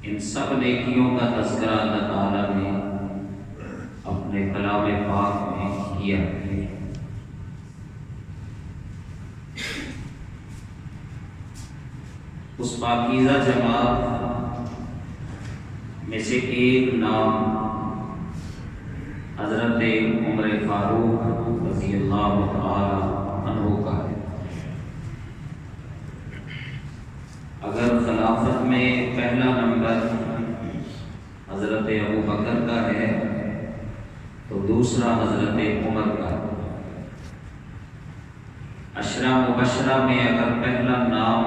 ان سب نیکیوں کا تذکرہ اللہ تعالیٰ نے اپنے کلام پاک میں کیا ہے۔ اس پاکیزہ جماعت میں سے ایک نام حضرت عمر فاروق رضی اللہ تعالی عنہ کا ہے۔ اگر خلافت میں پہلا نمبر حضرت ابو بکر کا ہے تو دوسرا حضرت عمر کا ہے۔ عشرہ مبشرہ میں اگر پہلا نام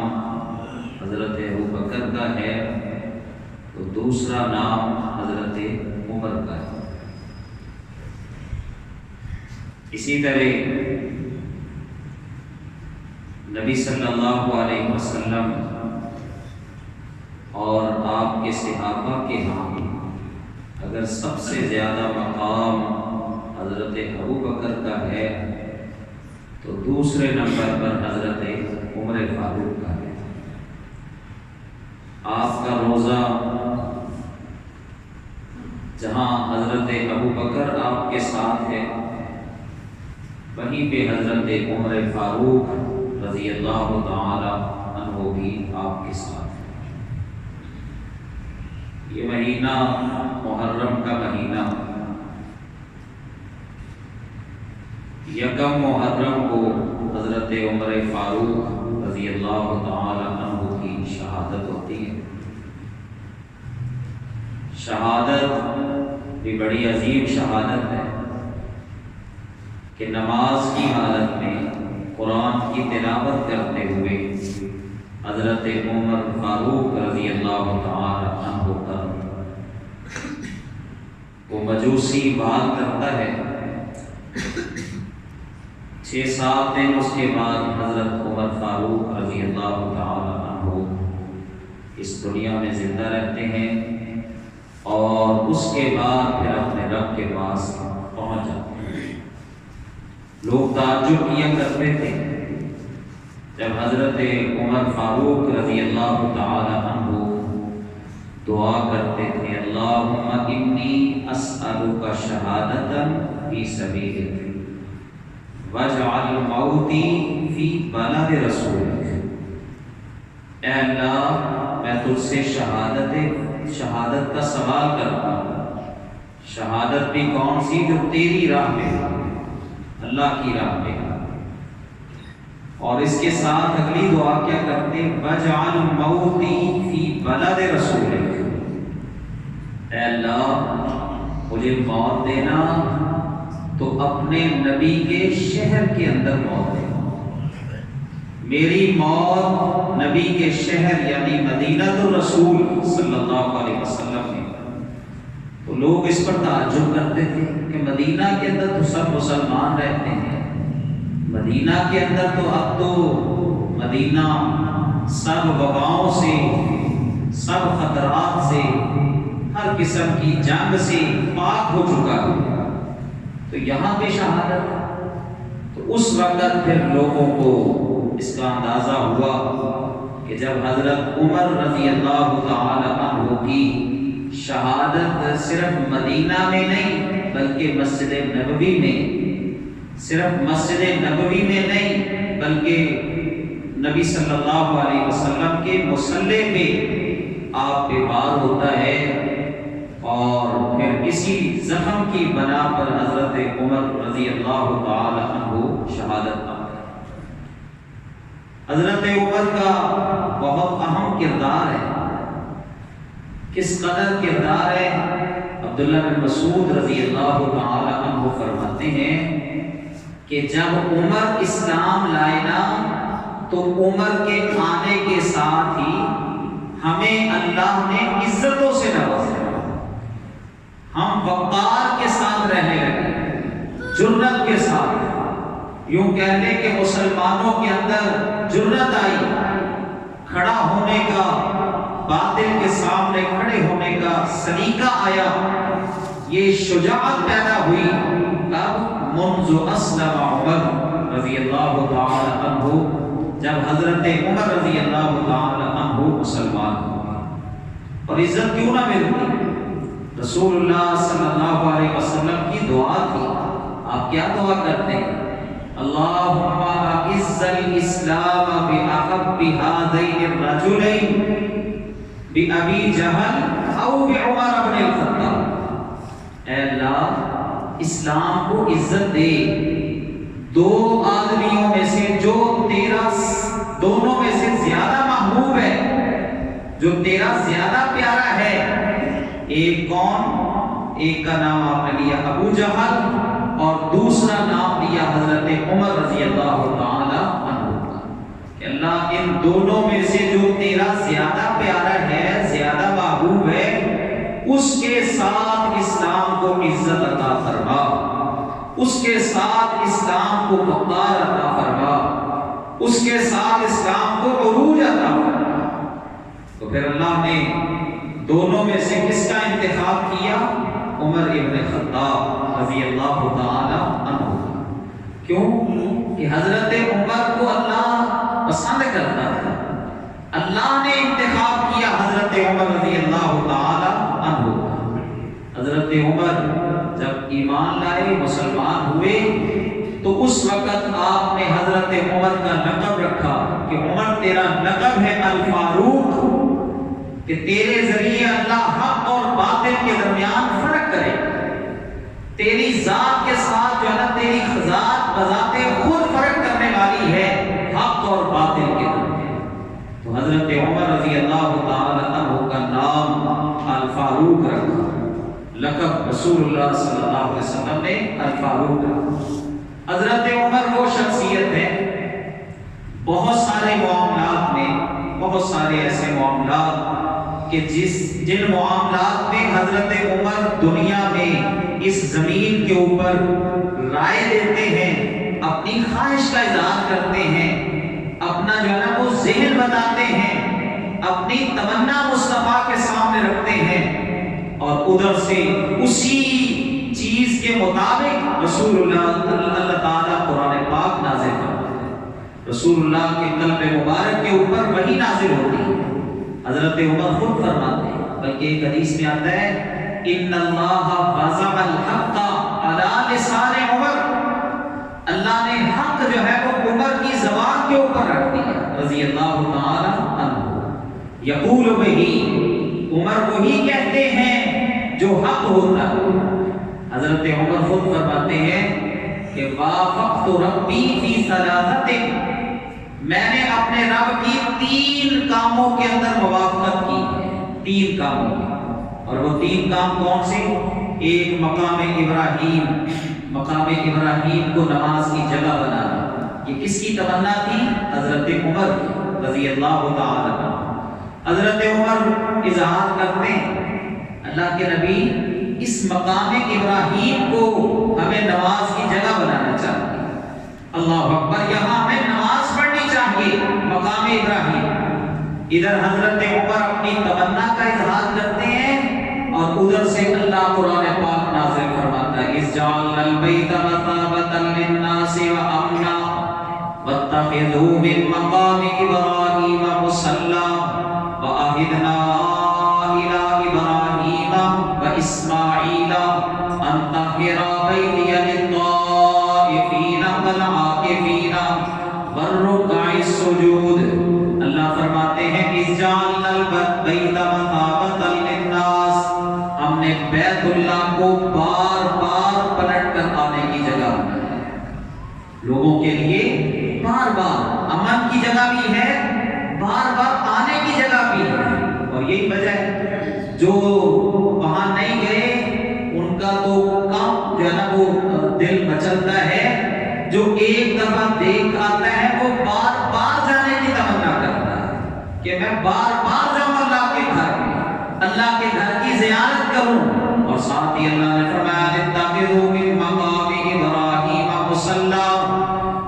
حضرت ابو بکر کا ہے تو دوسرا نام حضرت عمر کا ہے۔ اسی طرح نبی صلی اللہ علیہ وسلم اور آپ کے صحابہ کے ہاں اگر سب سے زیادہ مقام حضرت ابو بکر کا ہے تو دوسرے نمبر پر حضرت عمر فاروق کا ہے۔ آپ کا روزہ جہاں حضرت ابو بکر آپ کے ساتھ ہے وہیں پہ حضرت عمر فاروق رضی اللہ تعالی عنہ بھی آپ کے ساتھ ہے۔ یہ مہینہ محرم کا مہینہ یکم محرم کو حضرت عمر فاروق رضی اللہ تعالی عنہ کی شہادت ہوتی ہے۔ شہادت بھی بڑی عظیم شہادت ہے کہ نماز کی حالت میں قرآن کی تلاوت کرتے ہوئے حضرت عمر فاروق رضی اللہ تعالی عنہ پر وہ مجوسی وار کرتا ہے۔ 6-7 دن اس کے بعد حضرت عمر فاروق رضی اللہ تعالی عنہ اس دنیا میں زندہ رہتے ہیں اور اس کے بعد پھر اپنے رب کے پاس پہنچ جاتے ہیں۔ لوگ تعجب کیا کرتے تھے جب حضرت عمر فاروق رضی اللہ تعالی عنہ دعا کرتے تھے اللہم انی اسألک شہادتا فی سبیلک واجعل موتی فی بلد رسولک۔ اے اللہ میں تجھ سے شہادت کا سوال کرتا ہوں۔ شہادت بھی کون سی؟ جو تیری راہ میں اللہ کی راہ میں۔ اور اس کے ساتھ اگلی دعا کیا کرتے؟ وَاجْعَلْ مَوْتِي فِي بَلَدِ رَسُولِكَ۔ اے اللہ مجھے موت دینا تو اپنے نبی کے شہر کے اندر موت دینا۔ میری موت نبی کے شہر یعنی مدینہ الرسول صلی اللہ علیہ وسلم میں۔ تو لوگ اس پر تعجب کرتے تھے کہ مدینہ کے اندر تو سب مسلمان رہتے ہیں، مدینہ کے اندر تو اب تو مدینہ سب وباؤں سے، سب خطرات سے، ہر قسم کی جنگ سے پاک ہو چکا ہے، تو یہاں پہ شہادت۔ تو اس وقت پھر لوگوں کو اس کا اندازہ ہوا کہ جب حضرت عمر رضی اللہ تعالی عنہ کی شہادت صرف مدینہ میں نہیں بلکہ مسجد نبوی میں، صرف مسجد نبوی میں نہیں بلکہ نبی صلی اللہ علیہ وسلم کے مصلی پہ آپ پہ وار ہوتا ہے، اور پھر اسی زخم کی بنا پر حضرت عمر رضی اللہ تعالی عنہ شہادت پاتے ہیں۔ حضرت عمر کا بہت اہم کردار ہے۔ کس قدر کردار ہے؟ عبداللہ بن مسعود رضی اللہ تعالی عنہ فرماتے ہیں کہ جب عمر اسلام لائے نا تو عمر کے آنے کے ساتھ ہی ہمیں اللہ نے عزتوں سے نوازا، ہم وقار کے ساتھ رہنے لگے، جرت کے ساتھ۔ یوں کہہ لیں کہ مسلمانوں کے اندر جرت آئی، کھڑا ہونے کا، باطل کے سامنے کھڑے ہونے کا سلیقہ آیا، یہ شجاعت پیدا ہوئی۔ کب؟ منذ اسلم عمر رضی اللہ تعالی عنہ، جب حضرت عمر رضی اللہ تعالی عنہ مسلمان ہوئے۔ اور اور عزت کیوں نہ ملتی؟ رسول اللہ صلی اللہ علیہ وسلم کی دعا تھی. آپ کیا دعا کرتے ہیں؟ اللہم اعز الاسلام بأحب هذین الرجلین بأبی جہل او بعمر بن الخطاب. اے اللہ اسلام کو عزت دے دو آدمیوں میں سے جو تیرا دونوں میں سے زیادہ محبوب ہے، جو تیرا زیادہ پیارا ہے. ایک کون؟ ایک کا نام آپ نے لیا ابو جہل اور دوسرا نام لیا حضرت عمر رضی اللہ تعالی عنہ. کہ اللہ ان دونوں میں سے جو تیرا زیادہ پیارا ہے، زیادہ محبوب ہے، اس کے ساتھ اسلام کو عزت عطا فرما، اس کے ساتھ اسلام کو وقار عطا فرما، اس کے ساتھ اسلام کو عروج عطا فرما. تو پھر اللہ نے دونوں میں سے کس کا انتخاب کیا؟ عمر ابن خطاب رضی اللہ تعالی عنہ. کیوں؟ کہ حضرت عمر کو اللہ پسند کرتا تھا. اللہ نے انتخاب کیا حضرت عمر رضی اللہ تعالی عنہ. حضرت عمر جب ایمان لائے، مسلمان ہوئے، تو اس وقت آپ نے حضرت عمر کا لقب رکھا کہ عمر تیرا لقب ہے الفاروق، کہ تیرے ذریعے اللہ حق اور باطل کے درمیان فرق کرے. تیری ذات کے ساتھ جو ہے نا، تیری ذات بذات خود فرق کرنے والی ہے حق اور باطل کے درمیان. تو حضرت عمر رضی اللہ تعالی عنہ کا نام الفاروق رکھا، لقب رسول اللہ صلی اللہ علیہ وسلم نے الفاروق رکھا. حضرت عمر وہ شخصیت ہے، بہت سارے معاملات میں، بہت سارے ایسے معاملات کہ جن معاملات میں حضرت عمر دنیا میں اس زمین کے اوپر رائے دیتے ہیں، اپنی خواہش کا اظہار کرتے ہیں، اپنا جو ہے نا وہ ذہن بتاتے ہیں، اپنی تمنا مصطفیٰ کے سامنے رکھتے ہیں، اور ادھر سے اسی چیز کے مطابق رسول اللہ تعالیٰ قرآن پاک نازل کرتے ہیں. رسول اللہ کے قلب مبارک کے اوپر وہی نازل ہوتی ہے. حضرت عمر خود فرماتے ہیں، بلکہ ایک حدیث میں آتا ہے ان اللہ وضع الحق علی لسان عمر. اللہ نے حق جو ہے وہ عمر کی زبان کے اوپر رکھ دیا رضی اللہ تعالی عنہ. یقول بہی، عمر وہی کہتے ہیں جو حق ہوتا ہے. حضرت عمر خود فرماتے ہیں کہ وافقت ربی فی ثلاثۃ، میں نے اپنے رب کی 3 کاموں کے اندر موافقت کی ہے. 3 کاموں میں، اور وہ 3 کام کون سے؟ ایک مقام ابراہیم، مقام ابراہیم کو نماز کی جگہ بنانا. یہ کس کی تمنا تھی؟ حضرت عمر کی رضی اللہ تعالی عنہ. حضرت عمر اظہار کرتے ہیں اللہ کے نبی اس مقام ابراہیم کو ہمیں نماز کی جگہ بنانا چاہیے. اللہ اکبر، یہاں ہمیں نماز پڑھنی چاہیے مقام ابراہیم. ادھر حضرت عمر اپنی تمنا کا اظہار کرتے ہیں، اور ادھر سے اللہ قرآن پاک نازل فرماتا ہے اذ جعلنا البیت مثابۃ للناس وامنا واتخذوا من مقام ابراہیم مصلی وعہدنا الی ابراہیم واسماعیل ان طہر بیتی للطائفین والعاکفین والرکع السجود. اللہ فرماتے ہیں اذ جعلنا البیت مثابۃ للناس، ہم نے بیت اللہ کو بار بار پلٹ کر آنے کی جگہ بنایا ہے. لوگوں کے لیے بار بار امن کی جگہ بھی ہے، بار بار آنے کی جگہ بھی ہے. اور یہی وجہ ہے جو وہاں نہیں گئے ان کا تو کم جو ہے نا وہ دل مچلتا ہے، جو ایک دفعہ دیکھ آتا ہے وہ بار بار جانے کی تمنا کرتا ہے کہ میں بار بار جاؤں اللہ کے گھر میں، اللہ کے گھر کی زیارت کروں. اور ساتھ ہی اللہ نے فرمایا اتخذوا من مقام ابراہیم مصلی،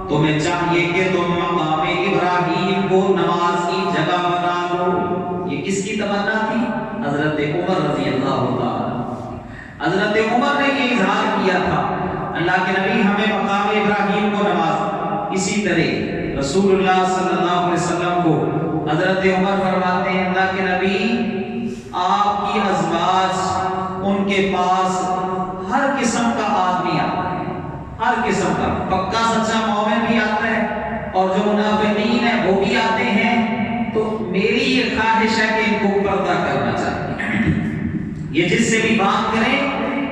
تمہیں چاہیے کہ تم مقام ابراہیم کو نماز کی جگہ بنا لو. یہ کس کی تمنا تھی؟ حضرت عمر رضی اللہ تعالی. حضرت عمر نے یہ اظہار کیا تھا اللہ کے نبی ہمیں مقام ابراہیم کو نماز. اسی طرح رسول اللہ صلی اللہ علیہ وسلم کو حضرت عمر فرماتے ہیں اللہ کے نبی آپ کے پاس ہر قسم کا آدمی آتا ہے، ہر قسم کا، پکا سچا مومن بھی آتا ہے اور جو منافقین ہیں وہ بھی آتے ہیں۔ تو میری یہ خواہش ہے کہ ان کو پردہ کرنا چاہیے، یہ جس سے بھی بات کریں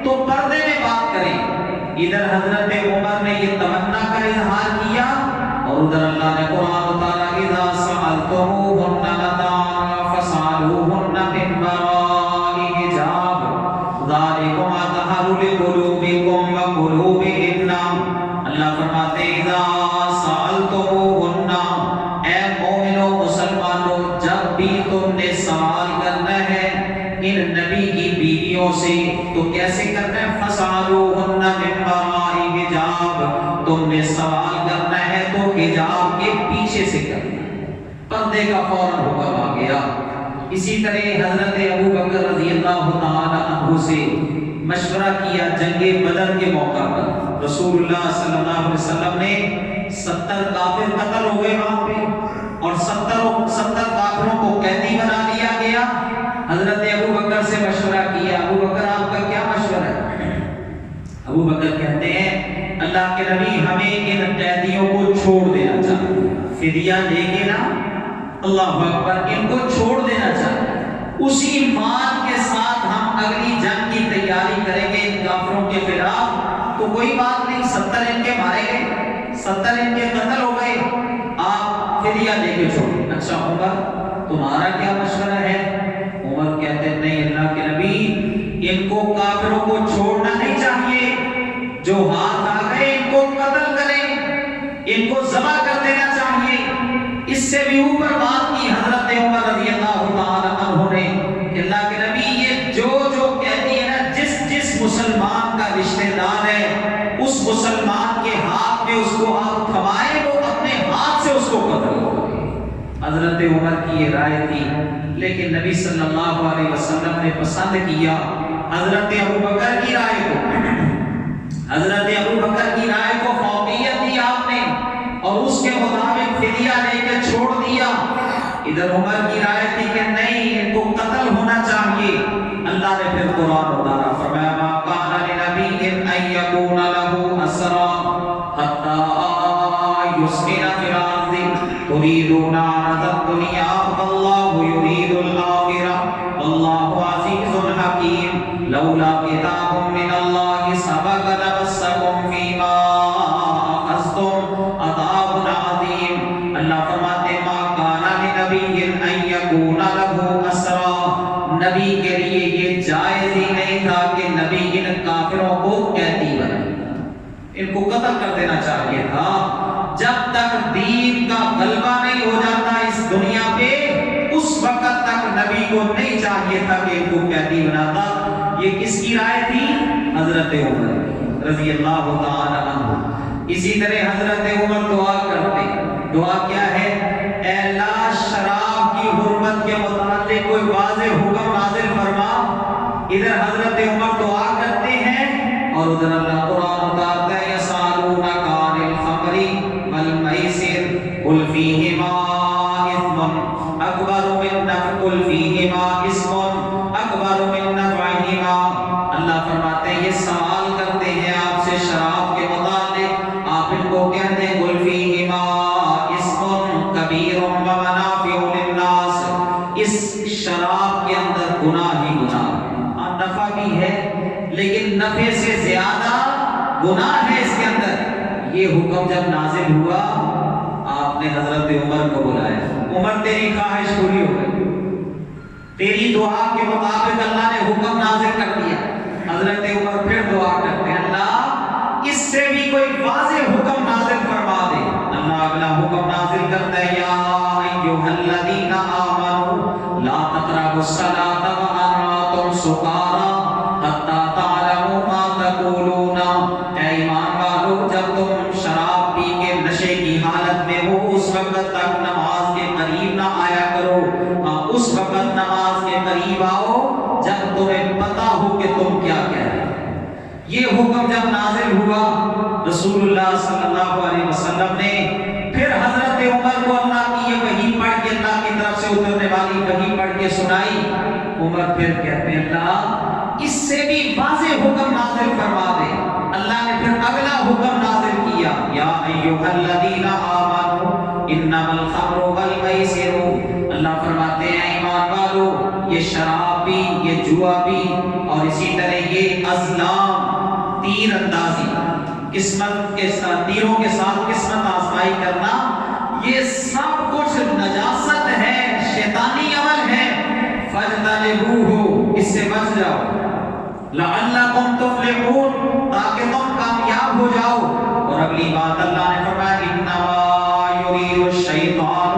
تو پردے میں بات کریں۔ ادھر حضرت عمر نے یہ تمنا کا اظہار کیا اور ادھر اللہ نے قرآن اتارا، اذا سألتموهن متاعا فاسألوهن من وراء حجاب ذلكم أطهر لقلوبكم وقلوبهن۔ اللہ فرماتے ہیں اذا سألتموهن، اے مومنو مسلمانوں، جب بھی تم نے سوال کرنا ہے ان نبی کی بیویوں سے تو کیسے کرنا ہے؟ فَاسْأَلُوهُنَّ مِن وَرَاءِ حِجَابٍ، تم نے سوال کرنا ہے تو حجاب کے پیچھے سے کرنا ہے، پردے کا فوراً حکم آ گیا۔ اسی طرح حضرت ابو بکر رضی اللہ تعالی عنہ سے مشورہ کیا جنگ بدر کے موقع پر، رسول اللہ صلی اللہ علیہ وسلم نے 70 کافر قتل ہو گئے وہاں پہ اور 70 کافروں کو قیدی بنا لیا گیا۔ حضرت ابو بکر سے مشورہ کیا، ابو بکر آپ کا کیا مشورہ ہے؟ ابو بکر کہتے ہیں اللہ کے نبی ہمیں ان قیدیوں کو چھوڑ دینا چاہیے، فدیہ لے کے نا، اللہ اکبر، ان کو چھوڑ دینا چاہیے، اسی مال کے ساتھ ہم اگلی جنگ کی تیاری کریں گے ان کافروں کے خلاف۔ تو کوئی بات نہیں، 70 ان کے مارے گئے، 70 ان کے قتل ہو گئے، آپ فدیہ لے کے چھوڑیں۔ اچھا عمر تمہارا کیا مشورہ ہے؟ عمر کہتے ہیں نہیں اللہ کے نبی، ان کو کافروں کو چھوڑنا نہیں چاہیے، جو ہاتھ آ گئے ان کو قتل کریں، ان کو ذبح کر دینا چاہیے۔ اس سے بھی اوپر بات کی حضرت عمر رضی اللہ تعالی عنہ نے کہ اللہ کے نبی یہ جو کہتی ہے نا، جس مسلمان کا رشتہ دار ہے اس مسلمان کے ہاتھ میں اس کو آپ تھمائیں، وہ اپنے ہاتھ سے اس کو قتل کریں۔ حضرت عمر کی یہ رائے تھی، لیکن نبی صلی اللہ علیہ وسلم نے پسند کیا حضرت ابو بکر کی رائے کو، حضرت ابو بکر کی رائے کو فوقیت دی آپ نے اور اس کے مطابق فدیہ لے کے چھوڑ دیا۔ ادھر عمر کی رائے تھی کہ نہیں ان کو قتل ہونا چاہیے۔ اللہ نے پھر قرآن اتارا، فرمایا ما کان لنبی ان یکون له اسرا حتی یسکن فی الارض تريدون عرض الدنيا والله يريد الآخرة والله عزيز حكيم لولا كتاب من الله سبق لمسكم فيما أخذتم عذاب عظيم۔ اللہ فرماتے ما كان لنبي أن يكون له أسرى، نبی کے لیے یہ جائز ہی نہیں تھا کہ نبی ان کافروں کو قیدی بنائے، ان کو قتل کر دینا چاہیے تھا۔ جب تک دین کا غلبہ نہیں ہو جاتا اس دنیا پہ، اس وقت تک نبی کو نہیں چاہیے تھا کہ ان کو قیدی بناتا۔ یہ کس کی رائے تھی؟ حضرت عمر رضی اللہ تعالی عنہ۔ اسی طرح حضرت عمر دعا کرتے، دعا کیا ہے؟ اے اللہ شراب کی حرمت کے متعلق کوئی واضح حکم نازل فرما۔ ادھر حضرت عمر دعا کرتے ہیں اور ادھر اللہ قرآن اتارتا ہے یسألونک عن الخمر والمیسر قل فیہما اثم اکبر من قل فیہما اسم اکبر من نفعہما۔ اللہ فرماتے ہیں یہ سوال کرتے ہیں آپ سے شراب کے متعلق، آپ ان کو کہتے ہیں قل فیہما اسم کبیر و منافع للناس، اس شراب کے اندر گناہ ہی گناہ، نفع بھی ہے لیکن نفع سے زیادہ گناہ ہے اس کے اندر۔ یہ حکم جب نازل ہوا آپ نے حضرت عمر کو بلایا، عمر تیری خواہش پوری ہو گئی، تیری دعا کے مطابق اللہ نے حکم نازل کر دیا۔ حضرت عمر پھر دعا کرتے ہیں اللہ اس سے بھی کوئی واضح حکم نازل فرما دے۔ اللہ اگلا حکم نازل کرتا ہے یا ایھا الذین آمنوا لا تقربوا الصلاۃ وانتم سکارى حتی تعلموا ما تقولون۔ اے ایمان والو جب تم شراب پی کے نشے کی حالت میں ہو اس وقت تک نماز کے قریب نہ آیا کرو، اس وقت نماز کے قریب آؤ جب تمہیں پتا ہو کہ تم کیا کہہ رہے ہو۔ یہ حکم جب نازل ہوا رسول اللہ صلی اللہ علیہ وسلم نے پھر حضرت عمر کو اللہ کی یہ وحی پڑھ کے، اللہ کی طرف سے اترنے والی وحی پڑھ کے سنائی۔ عمر پھر کہتے ہیں اللہ اس سے بھی واضح حکم نازل فرما دے۔ اللہ نے پھر اگلا حکم نازل کیا، یا ایھا الذین آمنوا انما الخمر والمیسر۔ اللہ فرماتے ہیں ایمان والو، یہ شراب بھی، یہ جوا بھی، اور اسی طرح یہ ازلام، تیر اندازی، قسمت کے ساتھ، تیروں کے ساتھ قسمت آزمائی کرنا، یہ سب کچھ نجاست ہے، شیطانی عمل ہے۔ فاجتنبوہ، اس سے بچ جاؤ، لعلکم تفلحون، تاکہ تم کامیاب ہو جاؤ۔ اور اگلی بات اللہ نے فرمایا، انما یرید الشیطان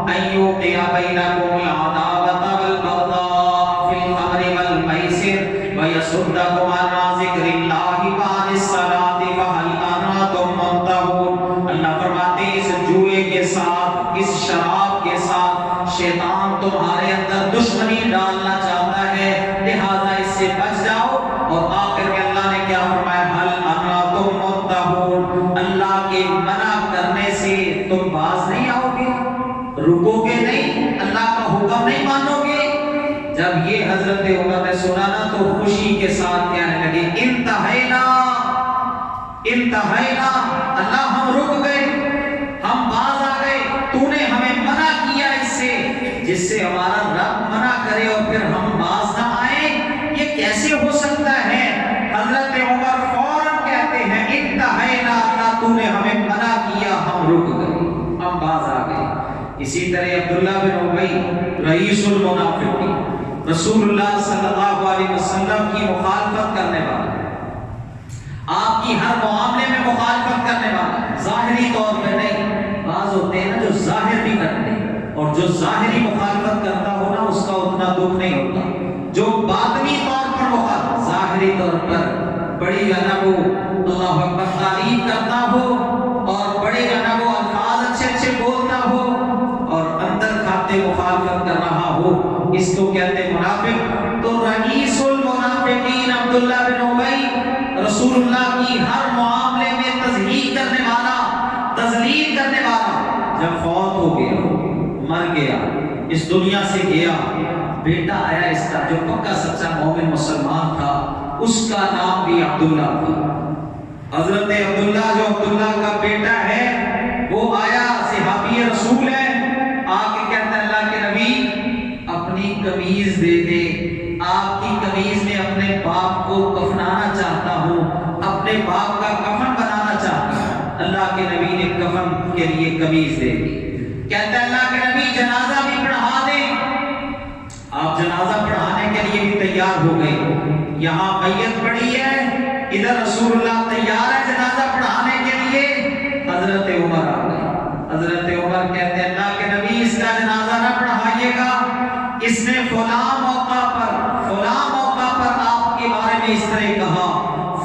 ان یوقع بینکم العداوۃ والبغضاء فی الخمر والمیسر ویصدکم عن ذکر اللہ وعن الصلاۃ فہل انتم منتہون۔ اللہ فرماتے ہیں اس جوئے کے ساتھ، اس شراب کے ساتھ شیطان تمہارے اندر دشمنی ڈالنا چاہتا ہے، لہذا اس سے بچ جاؤ۔ اور آخر میں اللہ نے کیا فرمایا، حل انتم منتہون، اللہ کے منع کرنے سے تم باز نہیں آؤ گے، رکو گے نہیں، اللہ کا حکم نہیں مانو گے۔ جب یہ حضرت عمر نے سنا نا تو خوشی کے ساتھ کہنے لگے، انتہینا انتہینا، اللہ ہم رک گئے، ہم باز آ گئے، تو نے ہمیں منع کیا اس سے، جس سے ہمارا رب منع کرے اور پھر ہم باز نہ آئیں، یہ کیسے ہو سکتا ہے؟ حضرت عمر فوراً کہتے ہیں، انتہینا، اللہ تو نے ہمیں منع کیا، ہم رک گئے، ہم باز آ گئے۔ اسی طرح عبداللہ بن ابی، رئیس المنافقین، رسول اللہ صلی اللہ علیہ وسلم کی مخالفت کرنے والا، آپ کی ہر معاملے میں مخالفت کرنے والا، ظاہری طور پہ نہیں، بعض ہوتے ہیں نا جو ظاہر بھی کرتے ہیں، اور جو ظاہری مخالفت کرتا ہو نا اس کا اتنا دکھ نہیں ہوتا، جو باطنی طور پر مخالفت، ظاہری طور پر بڑی جناب اللہ اکبر تعریف کرتا ہو اور بڑے جناب الفاظ اچھے اچھے بولتا ہو اور اندر کھاتے مخالفت کر رہا ہو، اس کو کہتے ہیں منافق۔ تو رئیس المنافقین عبداللہ بن ابی، رسول اللہ کی ہر معاملے میں تضحیق کرنے والا، تذلیل کرنے والا، جب فوت ہو گیا، مر گیا، اس دنیا سے گیا، بیٹا آیا اس کا جو پکا سچا مومن مسلمان تھا، اس کا نام بھی عبداللہ تھا۔ حضرت عبداللہ جو عبداللہ کا بیٹا ہے وہ آیا، صحابی رسول ہے، آ کے کہتا ہے اللہ کے نبی اپنی قمیض دے دے، آپ کی قمیض میں اپنے باپ کو کفنانا چاہتا ہوں، اپنے باپ کا کفن بنانا چاہتا ہوں۔ اللہ کے نبی نے کفن کے لیے قمیض دے دی۔ کہتا ہے اللہ کے نبی جنازہ بھی پڑھا دیں، آپ جنازہ پڑھانے کے لیے بھی تیار ہو گئے، یہاں میت پڑی ہے، ادھر رسول اللہ تیار ہے جنازہ پڑھانے کے لیے۔ حضرت عمر آ گئے، حضرت عمر کہتے ہیں اللہ کے نبی اس کا جنازہ نہ پڑھائیے گا، اس نے فلاں موقع پر آپ کے بارے میں اس طرح کہا،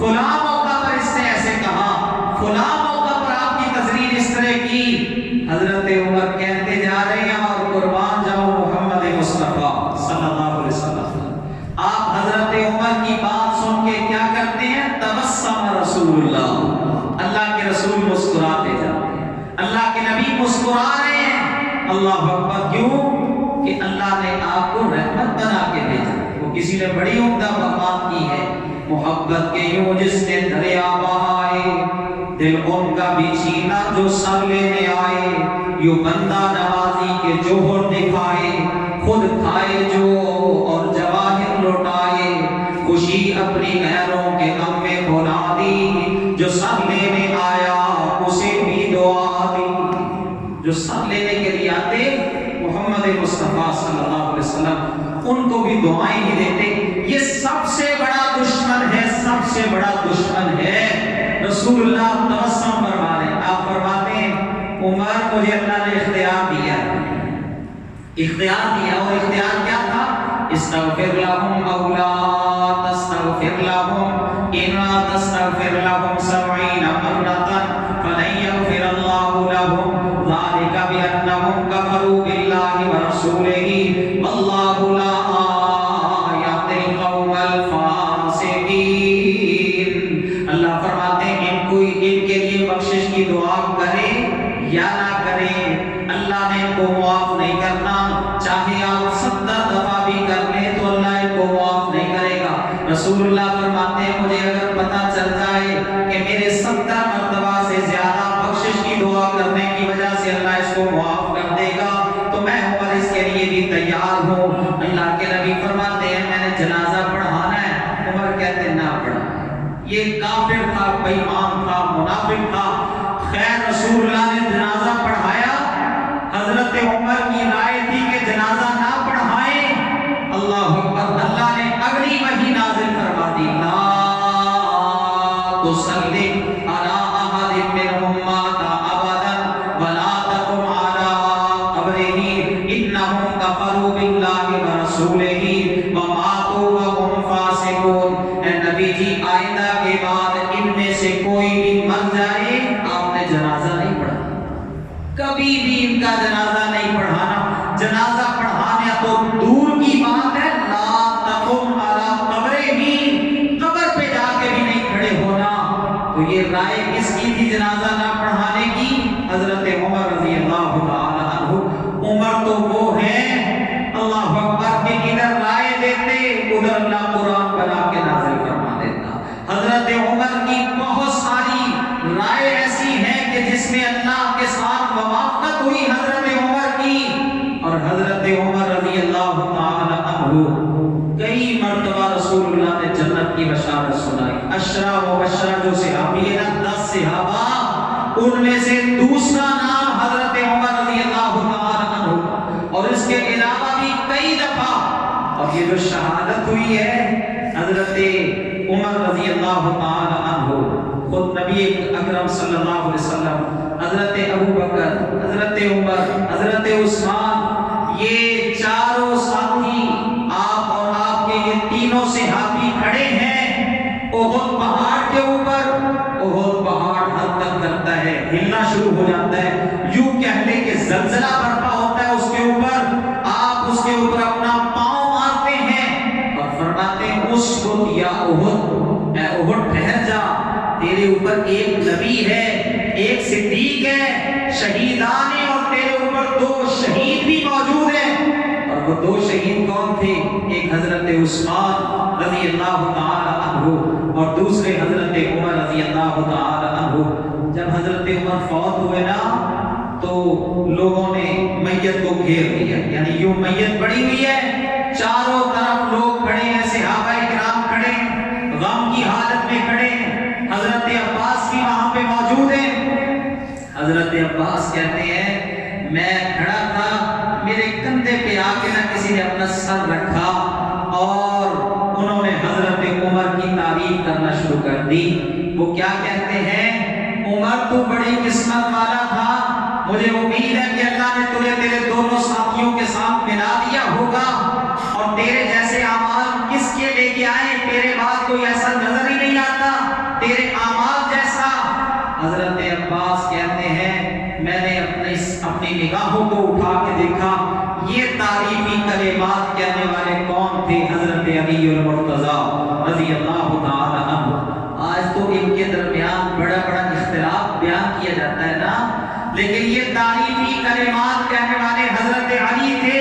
فلاں موقع پر اس نے ایسے کہا، فلاں موقع پر آپ کی تذلیل اس طرح کی۔ حضرت عمر کہتے جا رہے ہیں اور قربان جاؤ محمد مصطفیٰ صلی اللہ علیہ وسلم، آپ حضرت عمر کی بات سن کے کیا کرتے ہیں، تبسم رسول اللہ، اللہ کے رسول مسکراتے جاتے ہیں، اللہ کے نبی مسکرا رہے ہیں۔ اللہ اکبر، کیوں کہ اللہ نے آپ کو رحمت بنا کے بھیجا۔ وہ کسی نے بڑی عمدہ بات کی ہے، محبت کے یوں جس نے دریا بہائے، دل ان کا بھی چھینا جو سر لینے آئے، یوں بندہ نوازی کے جوہر دکھائے، خود کھائے جو اور جواہر لوٹائے، خوشی اپنی غیروں کے غم میں بھلا دی، جو سر لینے آیا اسے بھی دعا دی۔ جو سر لینے کے لیے آتے محمد مصطفیٰ صلی اللہ علیہ وسلم، ان کو بھی دعائیں ہی دیتے۔ یہ سب سے بڑا دشمن ہے، سب سے بڑا دشمن ہے رسول اللہ تبسم فرما رہے ہیں۔ آپ فرماتے ہیں عمر مجھے اللہ نے اختیار دیا، اور اختیار کیا تھا، استغفر لهم او لا تستغفر لهم ان تستغفر لهم 70 مرة فلن يغفر الله لهم ذلك بأنهم كفروا بالله ورسوله والله لا يهدي القوم الفاسقين۔ اللہ فرماتے ہیں ان کے لیے بخشش کی دعا کرے یا نہ کرے، اللہ نے ان کو معاف نہیں کرنا، چاہے آپ 70 رسول اللہ فرماتے ہیں مجھے اگر پتہ چل جائے کہ میرے 70 مرتبہ سے زیادہ بخشش کی دعا کرنے کی وجہ سے اللہ اس کو معاف کر دے گا تو میں عمر اس کے لیے بھی تیار ہوں۔ اللہ کے نبی فرماتے ہیں میں نے جنازہ پڑھانا ہے۔ عمر کہتے ہیں نہ پڑھا، یہ کافر تھا، بے ایمان تھا، منافق تھا۔ خیر رسول اللہ نے جنازہ پڑھایا۔ حضرت عمر کی رائے تھی کہ جنازہ نہ پڑھائیں۔ اللہ اکبر، اللہ نے اگلی وحی نازل فرما دی، لا تصلی علی احد منہم مات ابدا ولا تقم علی قبرہ انہم کفروا باللہ ورسولہ وماتوا وهم فاسقون۔ اے نبی جی آئندہ کے بعد ان میں سے کوئی بھی مر جائے آپ نے جنازہ نہیں پڑھا، کبھی بھی ان کا جنازہ نہیں پڑھانا۔ جنازہ پڑھانا تو دور کی بات ہے، لا تقم علی قبرہ، قبر پہ جا کے بھی نہیں کھڑے ہونا۔ تو یہ رائے کس کی تھی جنازہ نہ پڑھانے کی؟ حضرت عمر رضی اللہ تعالی عنہ۔ عمر تو وہ ہیں اللہ اکبر کہ ادھر رائے دیتے ادھر اللہ قرآن بنا کے نازل فرما دیتا۔ حضرت عمر کی بہت ساری رائے ایسی ہیں کہ جس میں اللہ کے ساتھ موافقت ہوئی حضرت عمر کی، اور حضرت عمر رضی اللہ تعالی عنہ کئی مرتبہ رسول اللہ نے جنت کی بشارت سنائی۔ عشرہ مبشرہ جو صحابی ہیں نا، 10 صحابہ، ان میں سے دوسرا نام حضرت عمر رضی اللہ تعالی عنہ، اور اس کے علاوہ بھی کئی دفعہ۔ اور یہ جو شہادت ہوئی ہے حضرت عمر رضی اللہ تعالی عنہ، خود نبی اکرم صلی اللہ علیہ وسلم، حضرت ابو بکر، حضرت عمر، حضرت عثمان، یہ چاروں ساتھی آپ اور آپ کے یہ تینوں صحابی کھڑے ہیں احد پہاڑ کے اوپر۔ احد پہاڑ حرکت کرتا ہے، ہلنا شروع ہو جاتا ہے، یوں کہہ لیں کہ زلزلہ برپا ہوتا ہے اس کے اوپر۔ آپ اس کے اوپر اپنا پاؤں مارتے ہیں اور فرماتے ہیں اسکت یا احد، اے احد ٹھہر جا، تیرے اوپر ایک نبی ہے، ایک صدیق ہے، شہیدان ہیں، اور تیرے اوپر 2 شہید بھی موجود ہیں۔ اور وہ 2 شہید کون تھے؟ ایک حضرت عثمان رضی اللہ تعالی عنہ اور دوسرے حضرت عمر رضی اللہ تعالی عنہ۔ جب حضرت عمر فوت ہوئے نا تو لوگوں نے میت کو گھیر لیا، یعنی یوں میت پڑی ہوئی ہے، چاروں طرف لوگ کھڑے ہیں، صحابہ کرام کھڑے ہیں، غم کی حالت میں کھڑے ہیں۔ حضرت عباس بھی وہاں پہ موجود ہیں۔ حضرت عباس کہتے ہیں میں کھڑا تھا، میرے کندھے پہ آ کے نہ کسی نے اپنا سر رکھا اور انہوں نے حضرت عمر کی تعریف کرنا شروع کر دی۔ وہ کیا کہتے ہیں؟ عمر تو بڑی قسمت والا تھا، مجھے امید ہے کہ اللہ نے تجھے تیرے دونوں ساتھیوں کے ساتھ ملا دیا ہوگا، اور تیرے جیسے اعمال کس کے لے کے آئے، تیرے بعد کوئی ایسا نظر ہی نہیں آتا تیرے اعمال جیسا۔ حضرت عباس کہتے ہیں میں نے اپنی نگاہوں کو اٹھا کے دیکھا، یہ تعریفی کلمات کہنے والے کون تھے؟ حضرت علی المرتضیٰ رضی اللہ تعالی عنہ۔ آج تو ان کے درمیان بڑا بڑا اختلاف بیان کیا جاتا ہے نا، لیکن یہ تعریفی کلمات کہنے والے حضرت علی تھے۔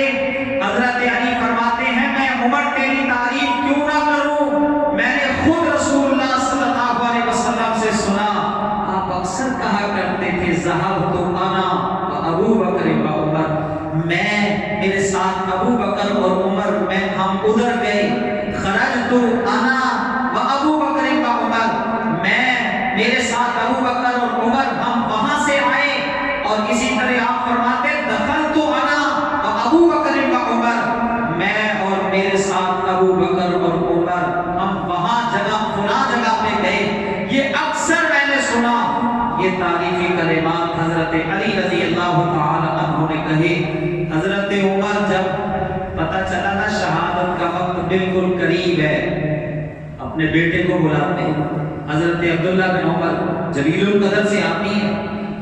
حضرت علی فرماتے ہیں میں عمر تیری تعریف کیوں نہ کروں، میں نے خود رسول اللہ صلی اللہ علیہ وسلم سے سنا، آپ اکثر کہا کرتے تھے ذهبت انا وابو بکر وعمر، میں میرے ساتھ ابو بکر اور عمر میں ہم ادھر گئے، خرجت انا وابو بکر وعمر، میں میرے ساتھ ابو بکر اور عمر ہم وہاں سے آئے، اور اسی طرح آپ فرماتے دخلت انا وابو بکر وعمر، میں اور میرے ساتھ ابو بکر اور عمر ہم وہاں فلاں جگہ پہ گئے۔ یہ اکثر میں نے سنا، یہ تعریفی کلمات حضرت علی رضی اللہ تعالی عنہ نے کہے۔ حضرت عمر جب پتہ چلا نا شہادت کا وقت بالکل قریب ہے، اپنے بیٹے کو بلاتے ہیں، حضرت عبداللہ بن عمر جلیل القدر سے آتی ہے،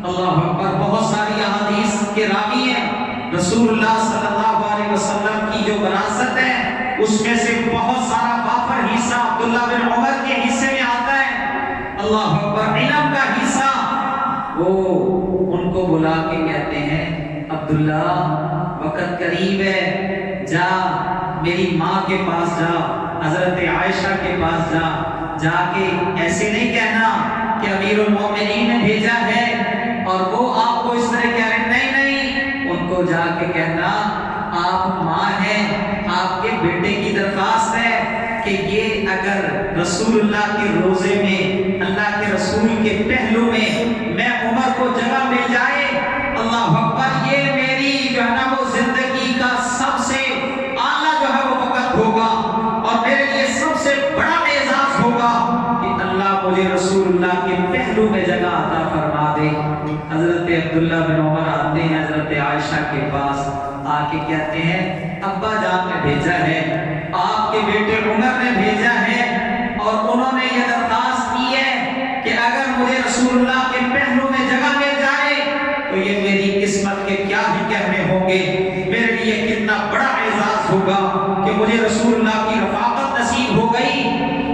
اللہ اکبر، بہت ساری احادیث کے راوی ہیں، رسول اللہ صلی اللہ علیہ وسلم کی جو وراثت ہے اس میں سے بہت سارا وافر حصہ عبداللہ بن عمر کے حصے میں آتا ہے، اللہ اکبر، علم کا حصہ۔ وہ ان کو بلا کے کہتے ہیں عبداللہ وقت قریب ہے، جا میری ماں کے پاس جا، حضرت عائشہ کے پاس جا کے ایسے نہیں کہنا کہ امیر المومنین نے بھیجا ہے اور وہ آپ کو اس طرح کہہ رہے ہیں، نہیں، ان کو جا کے کہنا آپ ماں ہیں، آپ کے بیٹے کی درخواست ہے کہ یہ اگر رسول اللہ کے روزے میں، اللہ کے رسول کے پہلو میں عمر کو جگہ مل جائے، اللہ اکبر، یہ میری جو ہے نا وہ زندگی کا سب سے اعلیٰ جو ہے وہ وقت ہوگا اور میرے لیے سب سے بڑا اعزاز ہوگا کہ اللہ مجھے رسول اللہ کے پہلو میں جگہ عطا فرما دے۔ حضرت عبداللہ بن عمر آتے ہیں حضرت عائشہ کے پاس، آ کے کہتے ہیں ابا جان نے بھیجا ہے، آپ کے بیٹے عمر نے بھیجا ہے اور انہوں نے یہ درخواست کی ہے کہ اگر مجھے رسول اللہ کے پہلو میں جگہ مل جائے تو یہ میری قسمت کے کیا ہی کہنے ہوں گے، میرے لیے کتنا بڑا اعزاز ہوگا کہ مجھے رسول اللہ کی رفاقت نصیب ہو گئی۔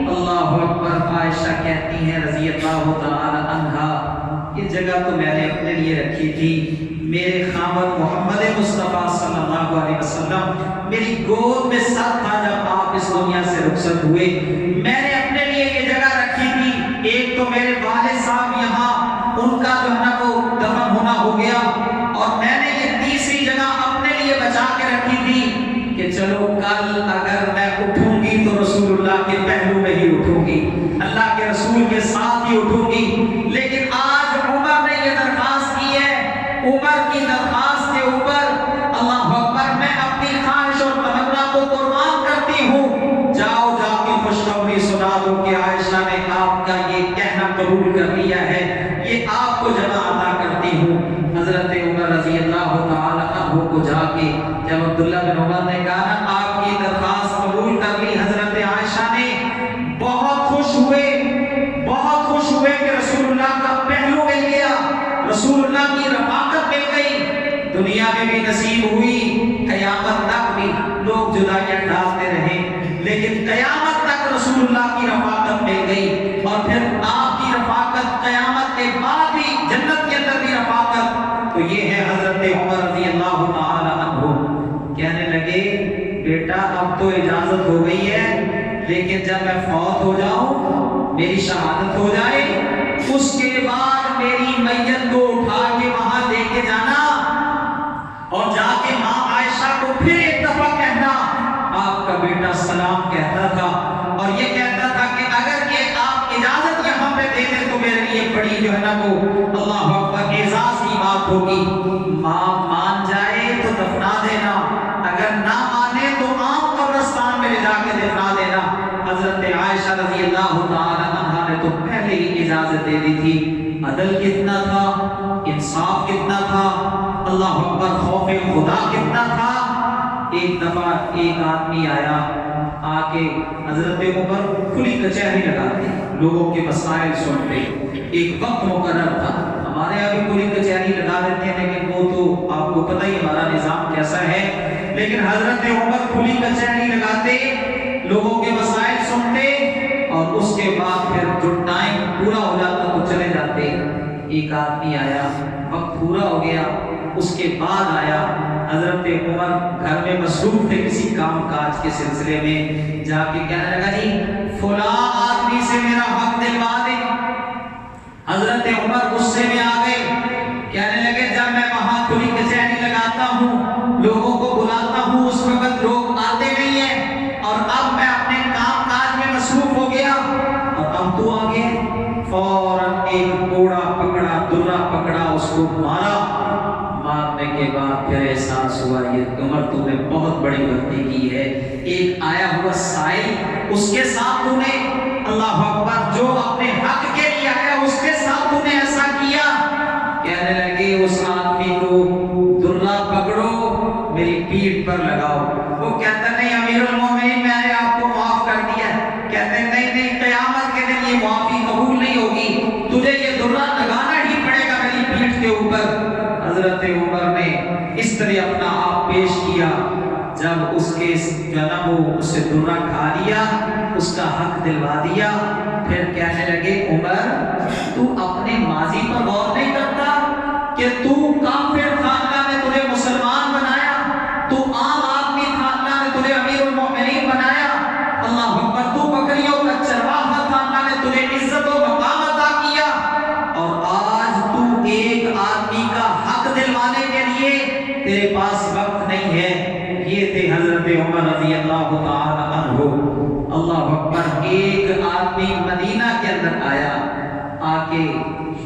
اللہ اکبر۔ عائشہ کہتی ہیں رضی اللہ تعالی عنہا، یہ جگہ تو میں نے اپنے لیے رکھی تھی، میرے خامد محمد مصطفیٰ صلی اللہ علیہ وسلم میری گود میں ساتھ تھا جب آپ اس دنیا سے رخصت ہوئے، میں نے اپنے لیے یہ جگہ رکھی تھی، ایک تو میرے والد صاحب یہاں ان کا جو ہے نا وہ دفن ہونا ہو گیا اور میں نے یہ تیسری جگہ اپنے لیے بچا کے رکھی تھی کہ چلو کل اگر میں اٹھوں گی تو رسول اللہ کے پہلو میں ہی اٹھوں گی، اللہ کے رسول کے ساتھ ہی اٹھوں گی۔ لیکن آج عمر نے یہ درخواست کی ہے، عمر کی درخواست کے اوپر اللہ اکبر میں اپنی خواہش اور تمنا کو قربان کرتی ہوں، جاؤ جا کے خوشخبری سنا دو کہ عائشہ نے آپ کا یہ کہنا قبول کر لیا ہے، یہ آپ کو جگہ عطا کرتی ہوں۔ حضرت عمر رضی اللہ تعالی عنہ کو جا کے جب عبداللہ بن عمر نے کہا آپ کی درخواست قبول کر لی، حضرت عائشہ نے بہت خوش ہوئے کہ رسول اللہ کا پہلو مل گیا، رسول اللہ کی رفاقت مل گئی، دنیا میں بھی نصیب ہوئی، قیامت تک بھی لوگ جدائیاں ڈالتے رہے لیکن قیامت تک رسول اللہ کی رفاقت مل گئی اور پھر آپ کی رفاقت قیامت کے بعد بھی جنت کے اندر بھی رفاقت۔ تو یہ ہے حضرت عمر رضی اللہ تعالی عنہ، کہنے لگے بیٹا اب تو اجازت ہو گئی ہے لیکن جب میں فوت ہو جاؤں، میری شہادت ہو جائے، اس کے بعد میری میت کو اٹھا کے وہاں لے کے جانا اور جا کے ماں عائشہ کو پھر ایک دفعہ کہنا آپ کا بیٹا سلام کہتا تھا اور یہ کہتا تھا کہ اگر یہ آپ اجازت یہاں پہ دے دیں تو میرے لیے بڑی جو ہے نا وہ اللہ اکبر اعزاز کی بات ہوگی۔ ماں مان جائے تو دفنا دینا، اگر نہ مانے تو عام قبرستان میں لے جا کے دفنا دینا۔ حضرت عائشہ رضی اللہ تعالی عنہا نے تو پہلے ہی اجازت دے دی تھی۔ عدل کتنا تھا، انصاف کتنا تھا، اللہ اکبر، خوف خدا کتنا تھا۔ ایک دفعہ ایک آدمی آیا، آ کے حضرت عمر کھلی کچہری لگاتے، لوگوں کے مسائل سنتے، ایک وقت مقرر تھا، ہمارے یہاں بھی کھلی کچہری لگا دیتے ہیں لیکن وہ تو آپ کو پتہ ہی ہمارا نظام کیسا ہے، لیکن حضرت عمر کھلی کچہری لگاتے، لوگوں کے مسائل سنتے اور اس کے بعد پھر جو ٹائم پورا ہو جاتا تو چلے جاتے۔ ایک آدمی آیا، وقت پورا ہو گیا، اس کے بعد آیا، حضرت عمر گھر میں مصروف تھے کسی کام کاج کے سلسلے میں، جا کے کہنے لگا جی فلاں آدمی سے میرا حق دلوا دیں۔ حضرت عمر غصے میں آ گئے، کہنے لگے جب میں وہاں کھلی کچہری لگاتا ہوں، لوگوں کو بلاتا ہوں، اس وقت لوگ آتے نہیں ہیں اور اب میں اپنے کام کاج میں مصروف ہو گیا اور اب تو آ گئے۔ فوراً ایک کوڑا پکڑا، درہ پکڑا، اس کو مارا، مارنے کے بعد پھر احساس ہوا یہ عمر تو نے بہت بڑی غلطی کی ہے، ایک آیا ہوا سائل اس کے ساتھ تو نے اللہ اکبر جو اپنے حق کے لیے آیا اس کے ساتھ تو نے ایسا کیا۔ کہنے لگے اس آدمی کو درہ پکڑو، میری پیٹھ پر لگاؤ۔ وہ کہتا نہیں امیر المومنین میں نے آپ کو معاف کر دیا، کہتے نہیں نہیں قیامت کے دن یہ معافی قبول نہیں ہوگی، تجھے یہ درہ لگانا ہی پڑے گا میری پیٹھ کے اوپر۔ حضرت عمر نے اس طرح اپنا آپ پیش کیا، جب اس کے جناب اس سے درہ کھا لیا، اس کا حق دلوا دیا، پھر کہنے لگے عمر تو اپنے ماضی پر غور نہیں کرتا کہ تو کافر تھا، اللہ نے تجھے مسلمان بنایا، تو عام آدمی تھا، اللہ نے تجھے امیر المومنین بنایا۔ اللہ عمر رضی اللہ تعالی عنہ، اللہ اکبر، ایک آدمی مدینہ کے اندر آیا، آ کے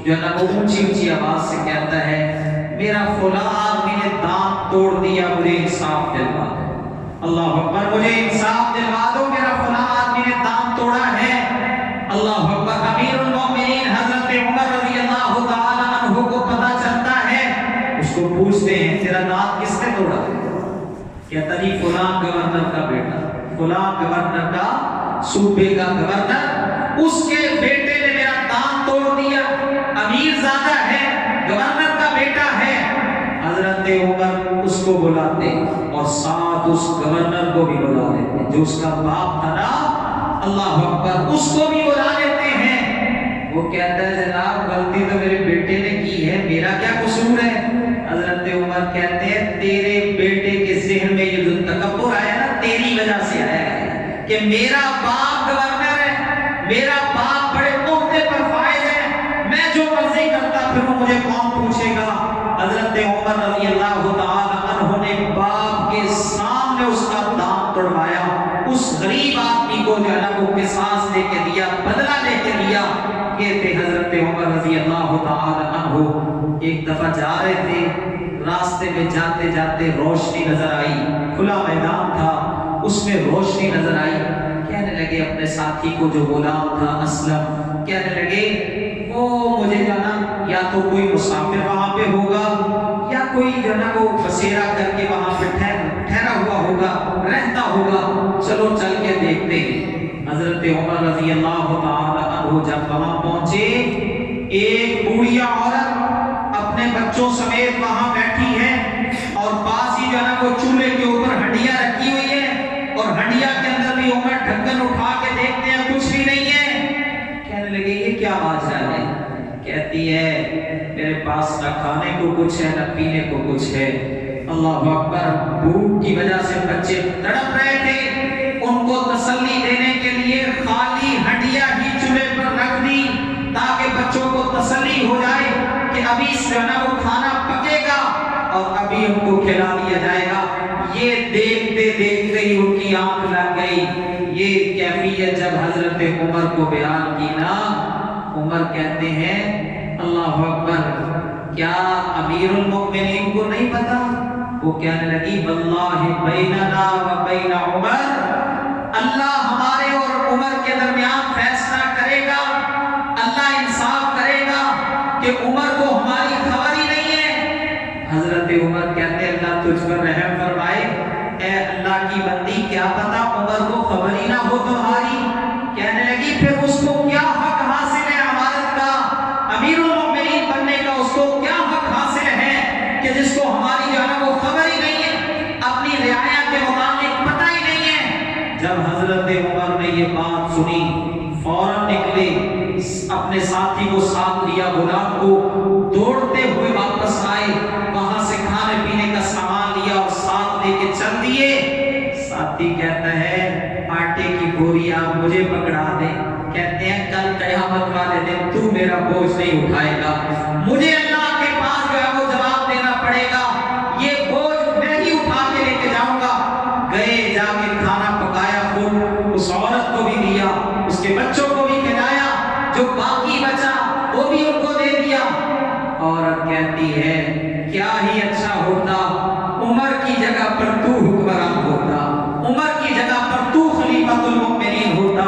جو ہے نا وہ اونچی اونچی آواز سے کہتا ہے میرا فلاں آدمی نے دانت توڑ دیا، مجھے انصاف دلوا دو۔ اللہ اکبر، مجھے انصاف دلوا دو، میرا فلاں آدمی نے دانت توڑا ہے۔ اللہ اکبر، امیر المومنین حضرت عمر رضی اللہ تعالی عنہ کو پتہ چلتا ہے، اس کو پوچھتے ہیں تیرا دانت کس نے توڑا؟ کہتا جی فلاں گورنر کا بیٹا، فلاں گورنر کا، صوبے کا گورنر، اس کے بیٹے نے میرا دانت توڑ دیا۔ امیر زادہ ہے، گورنر کا بیٹا ہے۔ حضرت عمر اس کو بلاتے اور ساتھ اس گورنر کو بھی بلا لیتے، جو اس کا باپ تھا نا، اللہ اکبر، اس کو بھی بلا لیتے ہیں۔ وہ کہتا ہے جناب غلطی تو میرے بیٹے نے کی ہے، میرا کیا قصور ہے؟ حضرت عمر کہتے ہیں تیرے بیٹے کے ذہن میں یہ جو تکبر آیا نا، تیری وجہ سے آیا ہے کہ میرا باپ گورنر ہے، میرا باپ بڑے عہدے پر فائز ہے، میں جو مرضی کرتا پھر مجھے کون پوچھے گا؟ حضرت عمر رضی اللہ تعالی عنہ نے باپ کے سامنے اس کا دانت توڑوایا، اس غریب آدمی کو جو ہے نا وہ قصاص لے کے دیا، بدلہ لے کے دیا۔ یہ تھے حضرت عمر رضی اللہ تعالی عنہ۔ ایک دفعہ جا رہے تھے، راستے میں جاتے جاتے روشنی نظر آئی، کھلا میدان تھا، اس میں روشنی نظر آئی۔ کہنے لگے اپنے ساتھی کو جو غلام تھا اسلم، کہنے لگے وہ مجھے جانا، یا تو کوئی مسافر وہاں پہ ہوگا یا کوئی جو نا وہ بسیرا کر کے وہاں پہ ٹھہرا ہوا ہوگا، رہتا ہوگا، چلو چل کے دیکھتے ہیں۔ حضرت عمر رضی اللہ تعالی عنہ جب وہاں پہنچے، ایک بوڑھیا عورت اپنے بچوں سمیت وہاں بیٹھی ہے، اور پاس ہی جو ہے نا وہ چولہے کے اوپر ہنڈیا رکھی ہوئی ہے، اور ہنڈیا کے اندر بھی عمر ڈھکن اٹھا کے دیکھتے ہیں، کچھ بھی نہیں ہے۔ کہنے لگے یہ کیا بات ہے؟ کہتی ہے میرے پاس نہ کھانے کو کچھ ہے نہ پینے کو کچھ ہے۔ اللہ اکبر، بھوک کی وجہ سے بچے تڑپ رہے تھے، ان کو تسلی دینے کے لیے خالی ہنڈیا ہی چولہے پر رکھ دی تاکہ بچوں کو تسلی ہو جائے کہ ابھی سے نا وہ کھانا پکے گا اور ابھی ان کو کھلا دیا جائے گا۔ یہ دیکھتے دیکھتے ہی ان کی آنکھ لگ گئی۔ یہ کیفیت جب حضرت عمر کو بیان کی نا، عمر کہتے ہیں اللہ اکبر، کیا امیر المؤمنین کو نہیں پتا؟ وہ کہنے لگی واللہ بیننا و بین عمر، اللہ ہمارے اور عمر کے درمیان فیصلہ کرے گا، اللہ انصاف کرے گا کہ عمر کو ہماری خبر ہی نہیں ہے۔ حضرت عمر کہتے ہیں اللہ تجھ پر رحم فرمائے، اے اللہ کی بندی، کیا پتا عمر کو خبر ہی نہ ہو تمہاری۔ کہنے لگی پھر اس کو کیا حق حاصل ہے عمارت کا، امیر المؤمنین بننے کا، اس کو کیا حق حاصل ہے کہ جس کو ہماری جو ہے وہ خبر ہی نہیں ہے، اپنی رعایا کے متعلق پتہ ہی نہیں ہے۔ جب حضرت عمر نے یہ بات سنی، فوراً نکلے، اپنے ساتھی کو ساتھ لیا، غلام کو دوڑتے ہوئے واپس آئے، وہاں سے کھانے پینے کا سامان لیا اور ساتھ لے کے چل دیے۔ ساتھی کہتا ہے آٹے کی بوری آپ مجھے پکڑا دیں، کہتے ہیں کل قیامت والے دن تو میرا بوجھ نہیں اٹھائے گا، مجھے اللہ کے پاس جو ہے وہ جواب دینا پڑے گا، یہ بوجھ میں ہی اٹھا کے لے کے جاؤں گا۔ گئے، جا کے کھانا پکایا، خود اس عورت کو بھی دیا، اس کے بچوں کو بھی کھلایا، جو باقی بچا وہ بھی ان کو دے دیا۔ عورت کہتی ہے کیا ہی اچھا ہوتا عمر کی جگہ پر تو حکمران ہوتا، عمر کی جگہ پر تو خلیفۃ المؤمنین ہوتا،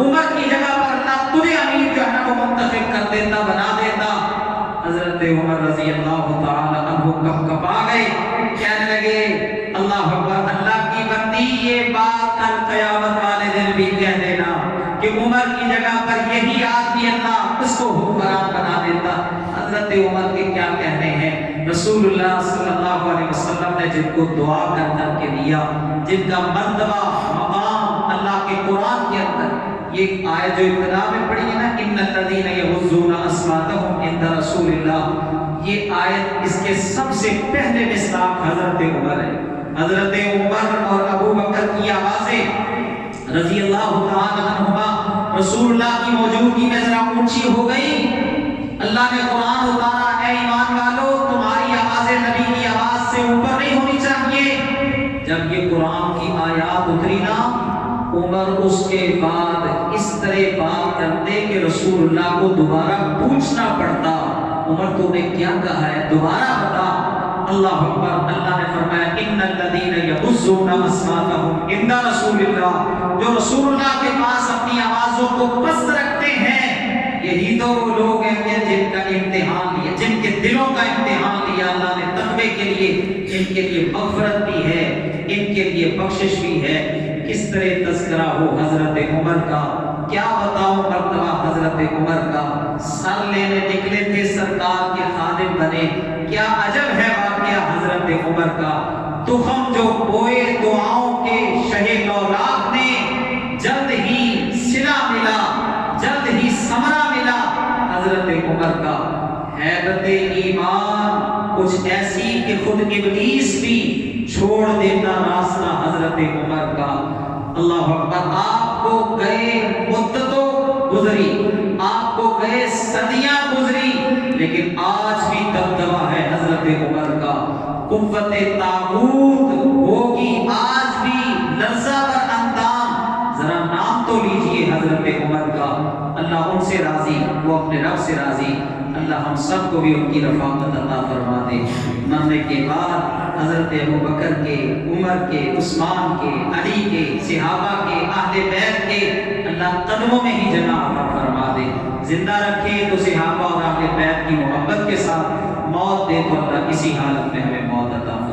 عمر کی جگہ پر اللہ تجھے امیر جو ہے وہ منتخب کر دیتا، بنا دیتا۔ حضرت عمر رضی اللہ تعالی عنہ کب کپا گئے، کہنے لگے اللہ اکبر، اللہ کی بندی یہ بات کل قیامت والے دن بھی کہہ دینا کہ عمر کی جگہ پر یہی آدمی اللہ اس کو حکمران بنا دیتا۔ حضرت عمر کے کیا کہنے ہیں، رسول اللہ صلی اللہ علیہ وسلم نے جن کو دعا کر کے دیا، جن کا مرتبہ مقام اللہ کے قرآن کے اندر، یہ آیت جو ابتدا میں پڑھی ہے نا ان الذین یغضون اصواتهم عند رسول اللہ، یہ آیت اس کے سب سے پہلے مصداق حضرت عمر ہے۔ حضرت عمر اور ابو بکر کی آوازیں رضی اللہ تعالی عنہما رسول اللہ کی موجودگی میں ذرا اونچی ہو گئی۔ اللہ نے قرآن اتارا، اے ایمان والو تمہاری آوازیں نبی کی آواز سے اوپر نہیں ہونی چاہیے۔ جب یہ قرآن کی آیات آیات اتری نا، عمر اس کے بعد اس طرح بات کرتے کہ رسول اللہ کو دوبارہ پوچھنا پڑتا، عمر تو نے کیا کہا ہے، دوبارہ بتا۔ اللہ اکبر۔ اللہ نے فرمایا ان الذین یغضون اصواتهم عند رسول اللہ، جو رسول اللہ کے پاس اپنی آوازوں کو پست رکھتے ہیں، یہی تو وہ لوگ ہیں کہ جن کا امتحان لیا، جن کے دلوں کا امتحان لیا اللہ نے تقوی کے لیے، ان کے لیے مغفرت بھی ہے، ان کے لیے بخشش بھی ہے۔ کس طرح تذکرہ ہو حضرت عمر کا، کیا بتاؤ مرتبہ حضرت عمر کا، سر لینے نکلے تھے سرکار کے خادم بنے، کیا عجب ہے واقعہ حضرت عمر کا۔ تخم جو بوئے دعاؤں کے شہ لولاک نے، جلد ہی صلہ ملا، جلد ہی ثمرہ ملا حضرت عمر کا۔ ہیبت ایمان کچھ ایسی کہ خود ابلیس بھی چھوڑ دیتا راستہ حضرت عمر کا۔ اللہ اکبر۔ آپ کو گئے مدتوں گزری، آپ کو گئے صدیاں گزری، لیکن آج بھی دبدبہ ہے حضرت عمر کا۔ قوت طاغوت ہوگی آج بھی لرزہ بر اندام، ذرا نام تو لیجئے حضرت عمر کا۔ اللہ ان سے راضی، وہ اپنے رب سے راضی۔ اللہ ہم سب کو بھی ان کی رفاقت عطا فرما دے۔ مرنے کے بعد حضرت ابوبکر کے، عمر کے، عثمان کے، علی کے، صحابہ کے، اہل بیت کے اللہ قدموں میں ہی جگہ عطا فرما دے۔ زندہ رکھے تو صحابہ اور اہل بیت کی محبت کے ساتھ، موت دے تو اللہ کسی حالت میں ہمیں موت عطا